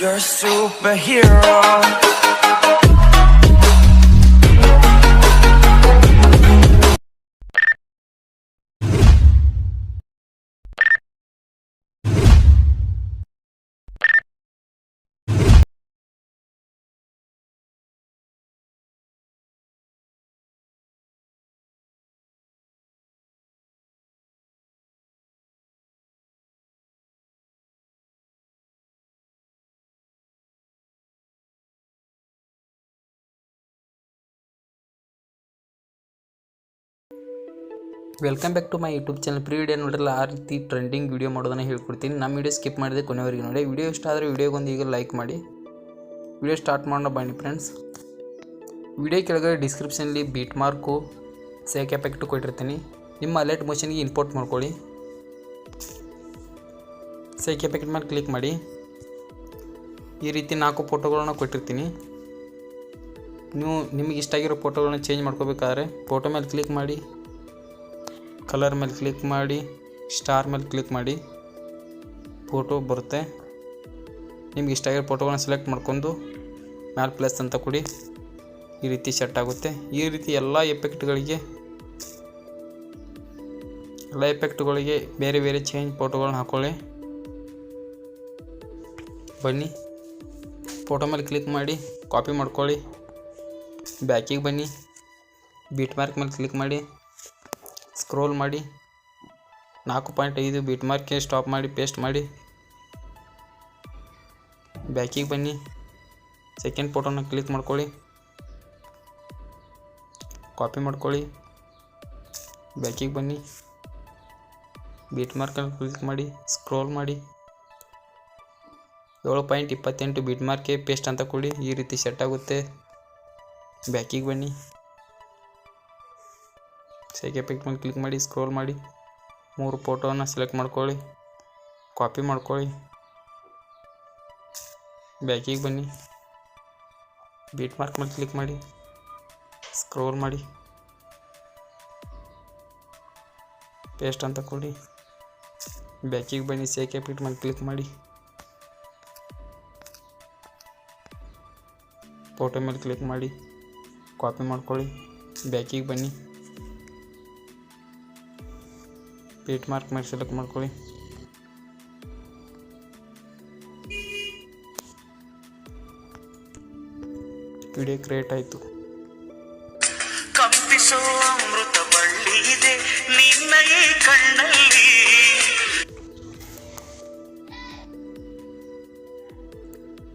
You're a superhero. Welcome back to my YouTube channel. ಪ್ರೀ video ನೋಡಿರಲ್ಲ, ಆ ರೀತಿ ಟ್ರೆಂಡಿಂಗ್ ವಿಡಿಯೋ ಮಾಡೋದನ್ನು ಹೇಳ್ಕೊಡ್ತೀನಿ. ನಮ್ಮ ವಿಡಿಯೋ ಸ್ಕಿಪ್ ಮಾಡಿದೆ ಕೊನೆವರೆಗೆ ನೋಡಿ. ವಿಡಿಯೋ ಇಷ್ಟ ಆದರೆ ವಿಡಿಯೋಗೊಂದು ಈಗ ಲೈಕ್ ಮಾಡಿ. ವಿಡಿಯೋ ಸ್ಟಾರ್ಟ್ ಮಾಡೋಣ ಬನ್ನಿ ಫ್ರೆಂಡ್ಸ್. ವಿಡಿಯೋ ಕೆಳಗಡೆ ಡಿಸ್ಕ್ರಿಪ್ಷನಲ್ಲಿ ಬೀಟ್ ಮಾರ್ಕು ಸೇಕ್ ಎಫೆಕ್ಟು ಕೊಟ್ಟಿರ್ತೀನಿ. ನಿಮ್ಮ ಅಲರ್ಟ್ ಮೋಷನ್ಗೆ ಇಂಪೋರ್ಟ್ ಮಾಡ್ಕೊಳ್ಳಿ. ಸೇಕ್ ಎಫೆಕ್ಟ್ ಮೇಲೆ ಕ್ಲಿಕ್ ಮಾಡಿ. ಈ ರೀತಿ 4 ಫೋಟೋಗಳನ್ನ ಕೊಟ್ಟಿರ್ತೀನಿ. ನೀವು ನಿಮಗೆ ಇಷ್ಟ ಆಗಿರೋ ಫೋಟೋಗಳನ್ನ ಚೇಂಜ್ ಮಾಡ್ಕೋಬೇಕಾದ್ರೆ ಫೋಟೋ ಮೇಲೆ ಕ್ಲಿಕ್ ಮಾಡಿ, ಕಲರ್ ಮೇಲೆ ಕ್ಲಿಕ್ ಮಾಡಿ, ಸ್ಟಾರ್ ಮೇಲೆ ಕ್ಲಿಕ್ ಮಾಡಿ, ಫೋಟೋ ಬರುತ್ತೆ. ನಿಮ್ಗೆ ಇಷ್ಟ ಆಗಿರೋ ಫೋಟೋಗಳನ್ನ ಸೆಲೆಕ್ಟ್ ಮಾಡ್ಕೊಂಡು ಮ್ಯಾಲ್ ಪ್ಲಸ್ ಅಂತ ಕೊಡಿ. ಈ ರೀತಿ ಸೆಟ್ ಆಗುತ್ತೆ. ಈ ರೀತಿ ಎಲ್ಲ ಎಫೆಕ್ಟ್ಗಳಿಗೆ ಬೇರೆ ಬೇರೆ ಚೇಂಜ್ ಫೋಟೋಗಳನ್ನ ಹಾಕೊಳ್ಳಿ. ಬನ್ನಿ, ಫೋಟೋ ಮೇಲೆ ಕ್ಲಿಕ್ ಮಾಡಿ ಕಾಪಿ ಮಾಡ್ಕೊಳ್ಳಿ. ಬ್ಯಾಕಿಗೆ ಬನ್ನಿ, ಬೀಟ್ ಮಾರ್ಕ್ ಮೇಲೆ ಕ್ಲಿಕ್ ಮಾಡಿ, ಸ್ಕ್ರೋಲ್ ಮಾಡಿ, 4.5 ಬೀಟ್ ಮಾರ್ಕ್ಗೆ ಸ್ಟಾಪ್ ಮಾಡಿ ಪೇಸ್ಟ್ ಮಾಡಿ. ಬ್ಯಾಕಿಗೆ ಬನ್ನಿ, ಸೆಕೆಂಡ್ ಫೋಟೋನ ಕ್ಲಿಕ್ ಮಾಡ್ಕೊಳ್ಳಿ, ಕಾಪಿ ಮಾಡ್ಕೊಳ್ಳಿ. ಬ್ಯಾಕಿಗೆ ಬನ್ನಿ, ಬೀಟ್ ಮಾರ್ಕಲ್ಲಿ ಕ್ಲಿಕ್ ಮಾಡಿ, ಸ್ಕ್ರೋಲ್ ಮಾಡಿ, 7.28 ಬೀಟ್ ಮಾರ್ಕ್ಗೆ ಪೇಸ್ಟ್ ಅಂತ ಕೊಡಿ. ಈ ರೀತಿ ಸೆಟ್ ಆಗುತ್ತೆ. ಬ್ಯಾಕಿಗೆ ಬನ್ನಿ, ಸೇಕ್ ಎಫೆಕ್ಟ್ ಮೇಲೆ ಕ್ಲಿಕ್ ಮಾಡಿ, ಸ್ಕ್ರೋಲ್ ಮಾಡಿ, 3 ಫೋಟೋನ ಸೆಲೆಕ್ಟ್ ಮಾಡ್ಕೊಳ್ಳಿ, ಕಾಪಿ ಮಾಡ್ಕೊಳ್ಳಿ. ಬ್ಯಾಕಿಗೆ ಬನ್ನಿ, ಬೀಟ್ ಮಾರ್ಕ್ ಮೇಲೆ ಕ್ಲಿಕ್ ಮಾಡಿ, ಸ್ಕ್ರೋಲ್ ಮಾಡಿ, ಪೇಸ್ಟ್ ಅಂತ ಕೊಡಿ. ಬ್ಯಾಕಿಗೆ ಬನ್ನಿ, ಸೇಕ್ ಎಫೆಕ್ಟ್ ಮೇಲೆ ಕ್ಲಿಕ್ ಮಾಡಿ, ಫೋಟೋ ಮೇಲೆ ಕ್ಲಿಕ್ ಮಾಡಿ, ಕಾಪಿ ಮಾಡ್ಕೊಳ್ಳಿ. ಬ್ಯಾಕಿಗೆ ಬನ್ನಿ, ಬೀಟ್ ಮಾರ್ಕ್ ಮೇಲೆ ಸೆಲೆಕ್ಟ್ ಮಾಡ್ಕೊಳ್ಳಿ. ವಿಡಿಯೋ ಕ್ರಿಯೇಟ್ ಆಯಿತು. ಕಂಪಿಸೋ ಅಮೃತ ಬಳ್ಳಿ ಇದೆ ನಿನ್ನ ಈ ಕಣ್ಣಲ್ಲಿ,